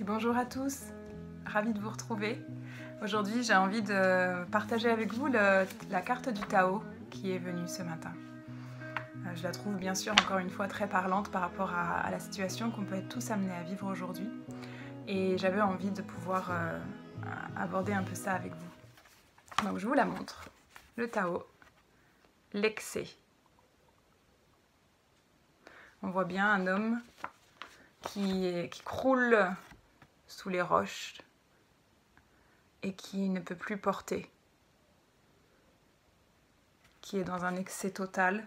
Et bonjour à tous, ravie de vous retrouver. Aujourd'hui, j'ai envie de partager avec vous la carte du Tao qui est venue ce matin. Je la trouve bien sûr encore une fois très parlante par rapport à la situation qu'on peut être tous amenés à vivre aujourd'hui. Et j'avais envie de pouvoir aborder un peu ça avec vous. Donc je vous la montre. Le Tao, l'excès. On voit bien un homme qui croule sous les roches et qui ne peut plus porter, qui est dans un excès total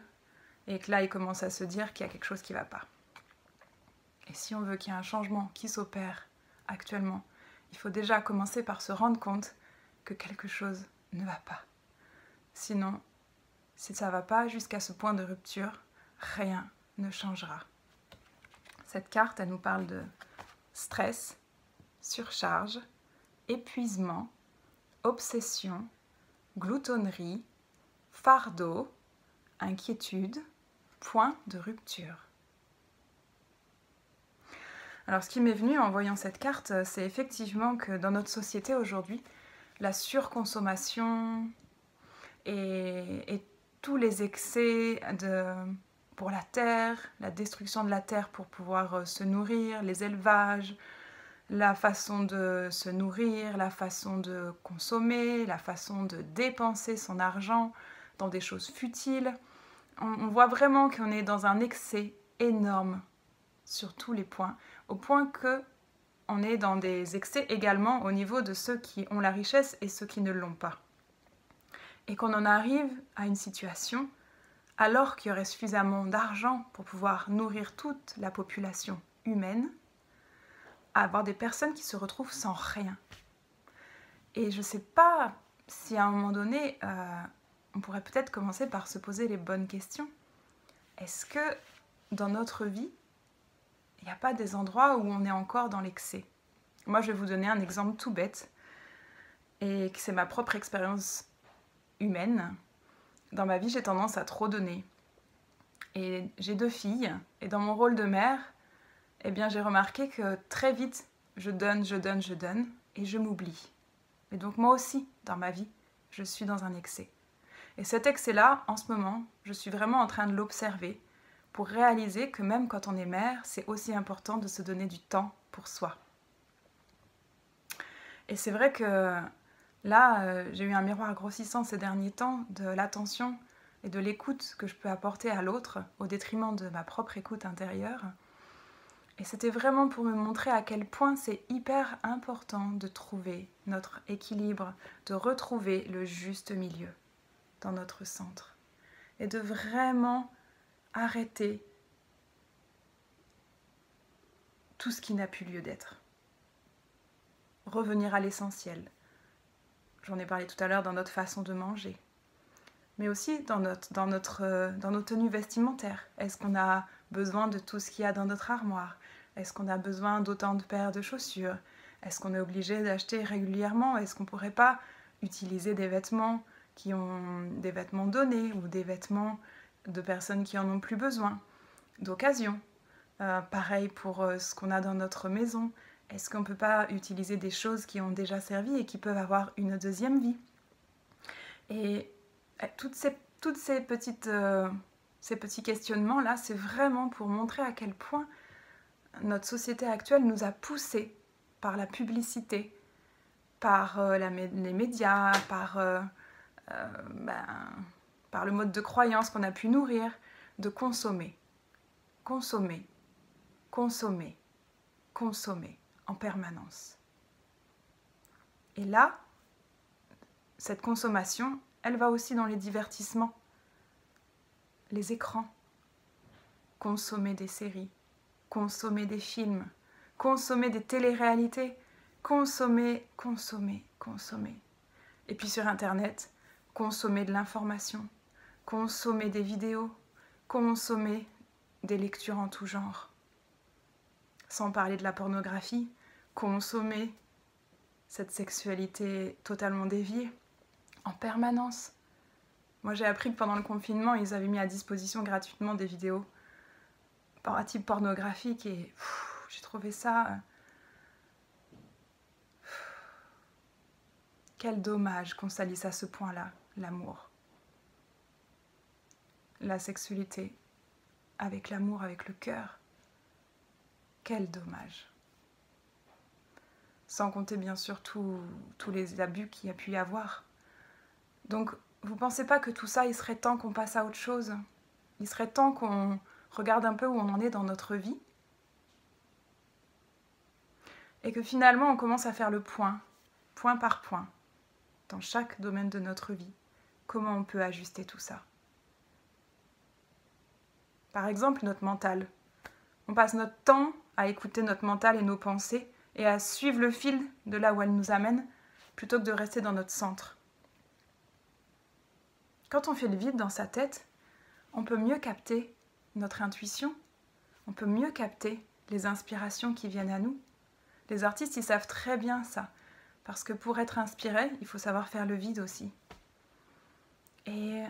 et que là il commence à se dire qu'il y a quelque chose qui ne va pas. Et si on veut qu'il y ait un changement qui s'opère actuellement, il faut déjà commencer par se rendre compte que quelque chose ne va pas. Sinon, si ça ne va pas jusqu'à ce point de rupture, rien ne changera. Cette carte, elle nous parle de stress, surcharge, épuisement, obsession, gloutonnerie, fardeau, inquiétude, point de rupture. Alors ce qui m'est venu en voyant cette carte, c'est effectivement que dans notre société aujourd'hui, la surconsommation et tous les excès pour la terre, la destruction de la terre pour pouvoir se nourrir, les élevages, la façon de se nourrir, la façon de consommer, la façon de dépenser son argent dans des choses futiles. On voit vraiment qu'on est dans un excès énorme sur tous les points, au point qu'on est dans des excès également au niveau de ceux qui ont la richesse et ceux qui ne l'ont pas. Et qu'on en arrive à une situation, alors qu'il y aurait suffisamment d'argent pour pouvoir nourrir toute la population humaine, à avoir des personnes qui se retrouvent sans rien. Et je ne sais pas si à un moment donné, on pourrait peut-être commencer par se poser les bonnes questions. Est-ce que dans notre vie, il n'y a pas des endroits où on est encore dans l'excès? Moi, je vais vous donner un exemple tout bête, et que c'est ma propre expérience humaine. Dans ma vie, j'ai tendance à trop donner. Et j'ai 2 filles, et dans mon rôle de mère, eh bien, j'ai remarqué que très vite, je donne, et je m'oublie. Et donc moi aussi, dans ma vie, je suis dans un excès. Et cet excès-là, en ce moment, je suis vraiment en train de l'observer pour réaliser que même quand on est mère, c'est aussi important de se donner du temps pour soi. Et c'est vrai que là, j'ai eu un miroir grossissant ces derniers temps de l'attention et de l'écoute que je peux apporter à l'autre au détriment de ma propre écoute intérieure. Et c'était vraiment pour me montrer à quel point c'est hyper important de trouver notre équilibre, de retrouver le juste milieu dans notre centre. Et de vraiment arrêter tout ce qui n'a plus lieu d'être. Revenir à l'essentiel. J'en ai parlé tout à l'heure dans notre façon de manger. Mais aussi dans nos tenues vestimentaires. Est-ce qu'on a besoin de tout ce qu'il y a dans notre armoire? Est-ce qu'on a besoin d'autant de paires de chaussures? Est-ce qu'on est obligé d'acheter régulièrement? Est-ce qu'on ne pourrait pas utiliser des vêtements qui ont des vêtements donnés ou des vêtements de personnes qui en ont plus besoin, d'occasion? Pareil pour ce qu'on a dans notre maison. Est-ce qu'on ne peut pas utiliser des choses qui ont déjà servi et qui peuvent avoir une deuxième vie? Et toutes ces petits questionnements-là, c'est vraiment pour montrer à quel point notre société actuelle nous a poussés par la publicité, par les médias, par le mode de croyance qu'on a pu nourrir, de consommer, consommer, consommer, consommer en permanence. Et là, cette consommation, elle va aussi dans les divertissements, les écrans, consommer des séries, consommer des films, consommer des téléréalités, consommer. Et puis sur Internet, consommer de l'information, consommer des vidéos, consommer des lectures en tout genre. Sans parler de la pornographie, consommer cette sexualité totalement déviée en permanence. Moi, j'ai appris que pendant le confinement, ils avaient mis à disposition gratuitement des vidéos à type pornographique et j'ai trouvé ça Quel dommage qu'on salisse à ce point-là l'amour. La sexualité, avec l'amour, avec le cœur. Quel dommage. Sans compter bien sûr tous les abus qu'il y a pu y avoir. Donc, vous ne pensez pas que tout ça, il serait temps qu'on passe à autre chose? Il serait temps qu'on regarde un peu où on en est dans notre vie? Et que finalement, on commence à faire le point par point, dans chaque domaine de notre vie. Comment on peut ajuster tout ça? Par exemple, notre mental. On passe notre temps à écouter notre mental et nos pensées et à suivre le fil de là où elle nous amène, plutôt que de rester dans notre centre. Quand on fait le vide dans sa tête, on peut mieux capter notre intuition, on peut mieux capter les inspirations qui viennent à nous. Les artistes, ils savent très bien ça, parce que pour être inspiré, il faut savoir faire le vide aussi. Et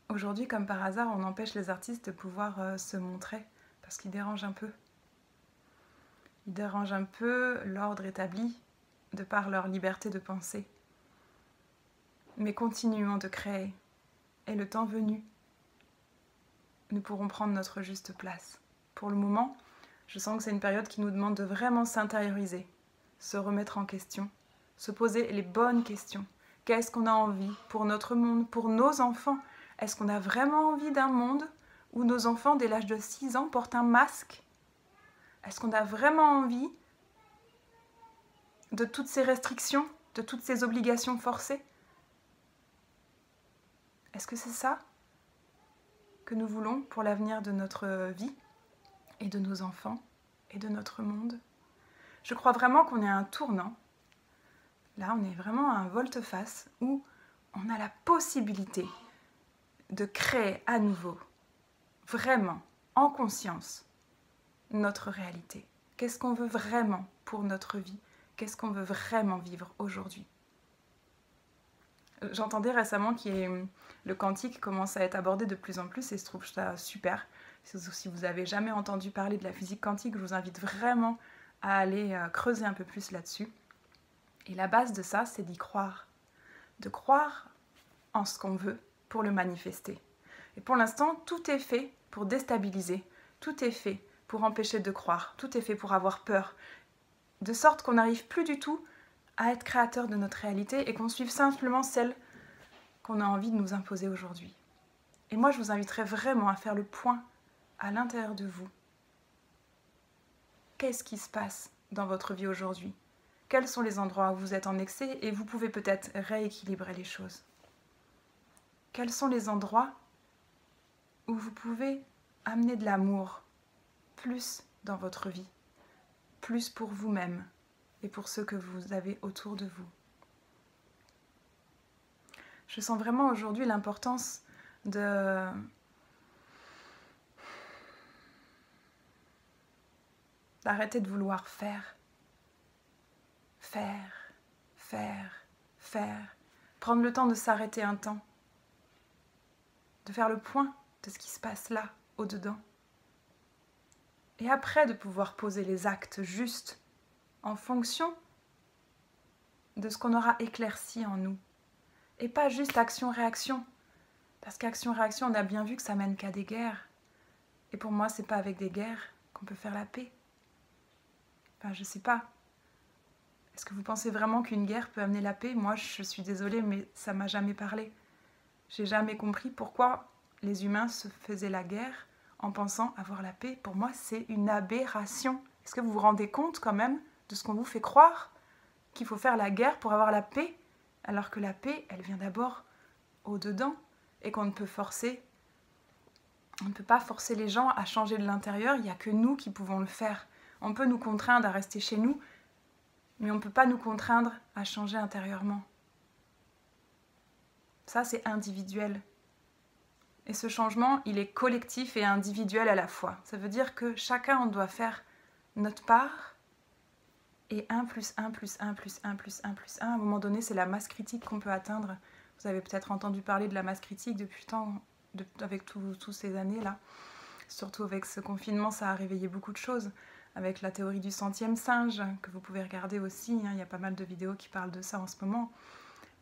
aujourd'hui, comme par hasard, on empêche les artistes de pouvoir se montrer, parce qu'ils dérangent un peu. Ils dérangent un peu l'ordre établi, de par leur liberté de penser. Mais continuons de créer, et le temps venu, nous pourrons prendre notre juste place. Pour le moment, je sens que c'est une période qui nous demande de vraiment s'intérioriser, se remettre en question, se poser les bonnes questions. Qu'est-ce qu'on a envie pour notre monde, pour nos enfants? Est-ce qu'on a vraiment envie d'un monde où nos enfants, dès l'âge de 6 ans, portent un masque? Est-ce qu'on a vraiment envie de toutes ces restrictions, de toutes ces obligations forcées? Est-ce que c'est ça que nous voulons pour l'avenir de notre vie et de nos enfants et de notre monde? Je crois vraiment qu'on est à un tournant. Là, on est vraiment à un volte-face où on a la possibilité de créer à nouveau, vraiment, en conscience, notre réalité. Qu'est-ce qu'on veut vraiment pour notre vie? Qu'est-ce qu'on veut vraiment vivre aujourd'hui? J'entendais récemment que le quantique commence à être abordé de plus en plus et je trouve ça super. Si vous n'avez jamais entendu parler de la physique quantique, je vous invite vraiment à aller creuser un peu plus là-dessus. Et la base de ça, c'est d'y croire. De croire en ce qu'on veut pour le manifester. Et pour l'instant, tout est fait pour déstabiliser. Tout est fait pour empêcher de croire. Tout est fait pour avoir peur. De sorte qu'on n'arrive plus du tout à être créateur de notre réalité et qu'on suive simplement celle qu'on a envie de nous imposer aujourd'hui. Et moi, je vous inviterais vraiment à faire le point à l'intérieur de vous. Qu'est-ce qui se passe dans votre vie aujourd'hui? Quels sont les endroits où vous êtes en excès et vous pouvez peut-être rééquilibrer les choses? Quels sont les endroits où vous pouvez amener de l'amour plus dans votre vie, plus pour vous-même et pour ceux que vous avez autour de vous? Je sens vraiment aujourd'hui l'importance d'arrêter de vouloir faire. Prendre le temps de s'arrêter un temps. De faire le point de ce qui se passe là, au-dedans. Et après de pouvoir poser les actes justes en fonction de ce qu'on aura éclairci en nous. Et pas juste action-réaction. Parce qu'action-réaction, on a bien vu que ça mène qu'à des guerres. Et pour moi, c'est pas avec des guerres qu'on peut faire la paix. Enfin, je sais pas. Est-ce que vous pensez vraiment qu'une guerre peut amener la paix? Moi, je suis désolée, mais ça m'a jamais parlé. J'ai jamais compris pourquoi les humains se faisaient la guerre en pensant avoir la paix. Pour moi, c'est une aberration. Est-ce que vous vous rendez compte quand même de ce qu'on vous fait croire? Qu'il faut faire la guerre pour avoir la paix? Alors que la paix, elle vient d'abord au-dedans et qu'on ne peut forcer. On ne peut pas forcer les gens à changer de l'intérieur, il n'y a que nous qui pouvons le faire. On peut nous contraindre à rester chez nous, mais on ne peut pas nous contraindre à changer intérieurement. Ça, c'est individuel. Et ce changement, il est collectif et individuel à la fois. Ça veut dire que chacun, on doit faire notre part. Et 1 plus 1 plus 1 plus 1 plus 1 plus 1, à un moment donné, c'est la masse critique qu'on peut atteindre. Vous avez peut-être entendu parler de la masse critique depuis le temps, avec toutes ces années-là. Surtout avec ce confinement, ça a réveillé beaucoup de choses. avec la théorie du centième singe, que vous pouvez regarder aussi, hein. Il y a pas mal de vidéos qui parlent de ça en ce moment.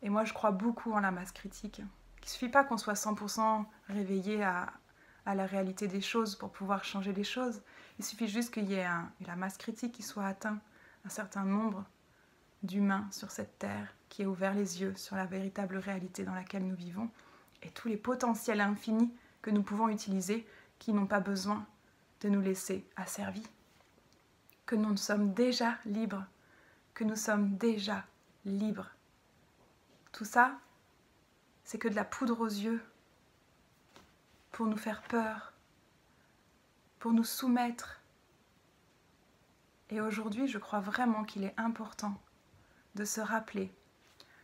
Et moi, je crois beaucoup en la masse critique. Il ne suffit pas qu'on soit 100% réveillé à la réalité des choses pour pouvoir changer les choses. Il suffit juste qu'il y ait la masse critique qui soit atteinte, un certain nombre d'humains sur cette terre qui ait ouvert les yeux sur la véritable réalité dans laquelle nous vivons et tous les potentiels infinis que nous pouvons utiliser qui n'ont pas besoin de nous laisser asservis. Que nous sommes déjà libres, que nous sommes déjà libres. Tout ça, c'est que de la poudre aux yeux pour nous faire peur, pour nous soumettre. Et aujourd'hui, je crois vraiment qu'il est important de se rappeler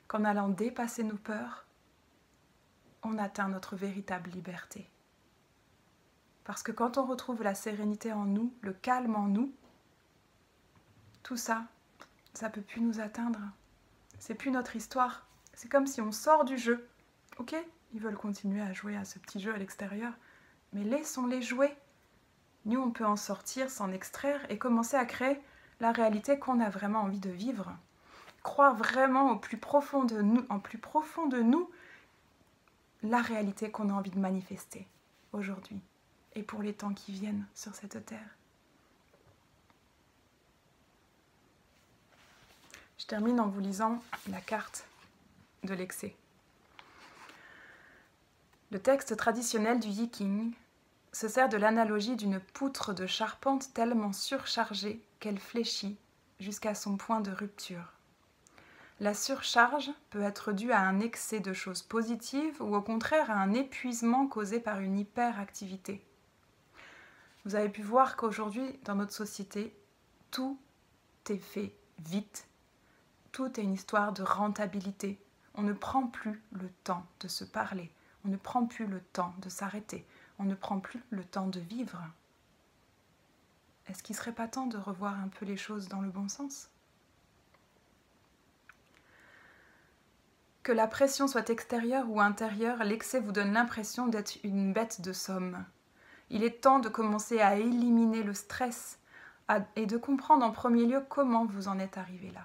qu'en allant dépasser nos peurs, on atteint notre véritable liberté. Parce que quand on retrouve la sérénité en nous, le calme en nous, tout ça, ça ne peut plus nous atteindre. C'est plus notre histoire. C'est comme si on sort du jeu. Ok, ils veulent continuer à jouer à ce petit jeu à l'extérieur, mais laissons-les jouer. Nous, on peut en sortir, s'en extraire et commencer à créer la réalité qu'on a vraiment envie de vivre. Croire vraiment au plus profond de nous, en plus profond de nous, la réalité qu'on a envie de manifester aujourd'hui et pour les temps qui viennent sur cette terre. Je termine en vous lisant la carte de l'excès. Le texte traditionnel du Yiking se sert de l'analogie d'une poutre de charpente tellement surchargée qu'elle fléchit jusqu'à son point de rupture. La surcharge peut être due à un excès de choses positives ou au contraire à un épuisement causé par une hyperactivité. Vous avez pu voir qu'aujourd'hui, dans notre société, tout est fait vite. Tout est une histoire de rentabilité. On ne prend plus le temps de se parler. On ne prend plus le temps de s'arrêter. On ne prend plus le temps de vivre. Est-ce qu'il ne serait pas temps de revoir un peu les choses dans le bon sens ? Que la pression soit extérieure ou intérieure, l'excès vous donne l'impression d'être une bête de somme. Il est temps de commencer à éliminer le stress et de comprendre en premier lieu comment vous en êtes arrivé là.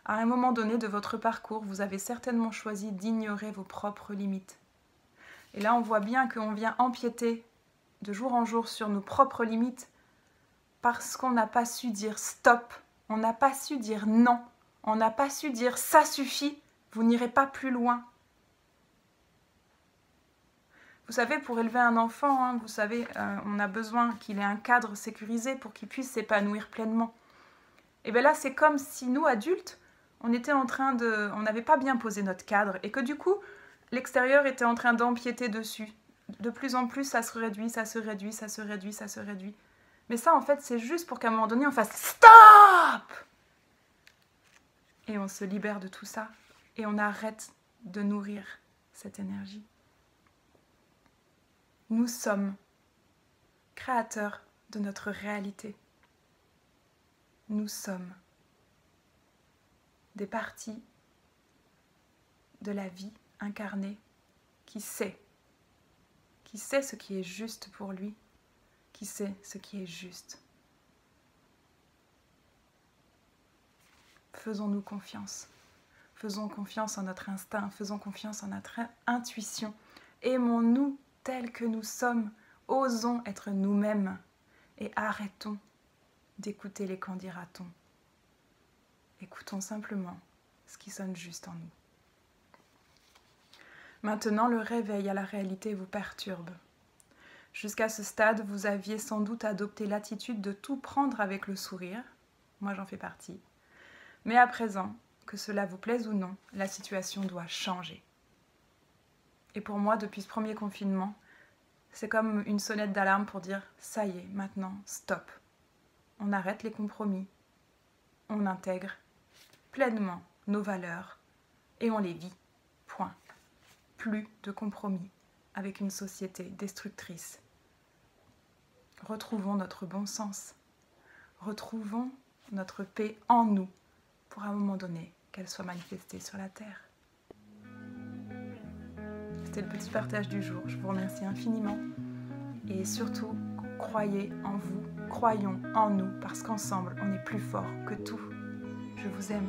À un moment donné de votre parcours, vous avez certainement choisi d'ignorer vos propres limites. Et là, on voit bien qu'on vient empiéter de jour en jour sur nos propres limites parce qu'on n'a pas su dire stop, on n'a pas su dire non, on n'a pas su dire ça suffit, vous n'irez pas plus loin. Vous savez, pour élever un enfant, hein, vous savez, on a besoin qu'il ait un cadre sécurisé pour qu'il puisse s'épanouir pleinement. Et bien là, c'est comme si nous, adultes, on n'avait pas bien posé notre cadre et que du coup, l'extérieur était en train d'empiéter dessus. De plus en plus, ça se réduit, ça se réduit, ça se réduit, ça se réduit. Mais ça, en fait, c'est juste pour qu'à un moment donné, on fasse stop! Et on se libère de tout ça et on arrête de nourrir cette énergie. Nous sommes créateurs de notre réalité. Nous sommes des parties de la vie incarnée qui sait ce qui est juste pour lui, qui sait ce qui est juste. Faisons-nous confiance. Faisons confiance en notre instinct, faisons confiance en notre intuition. Aimons-nous tels que nous sommes, osons être nous-mêmes et arrêtons d'écouter les qu'en dira-t-on. Écoutons simplement ce qui sonne juste en nous. Maintenant, le réveil à la réalité vous perturbe. Jusqu'à ce stade, vous aviez sans doute adopté l'attitude de tout prendre avec le sourire. Moi, j'en fais partie. Mais à présent, que cela vous plaise ou non, la situation doit changer. Et pour moi, depuis ce premier confinement, c'est comme une sonnette d'alarme pour dire « ça y est, maintenant, stop ». On arrête les compromis, on intègre pleinement nos valeurs et on les vit. Point. Plus de compromis avec une société destructrice. Retrouvons notre bon sens. Retrouvons notre paix en nous pour à un moment donné qu'elle soit manifestée sur la terre. C'était le petit partage du jour. Je vous remercie infiniment et surtout, croyez en vous, croyons en nous, parce qu'ensemble, on est plus fort que tout. Je vous aime.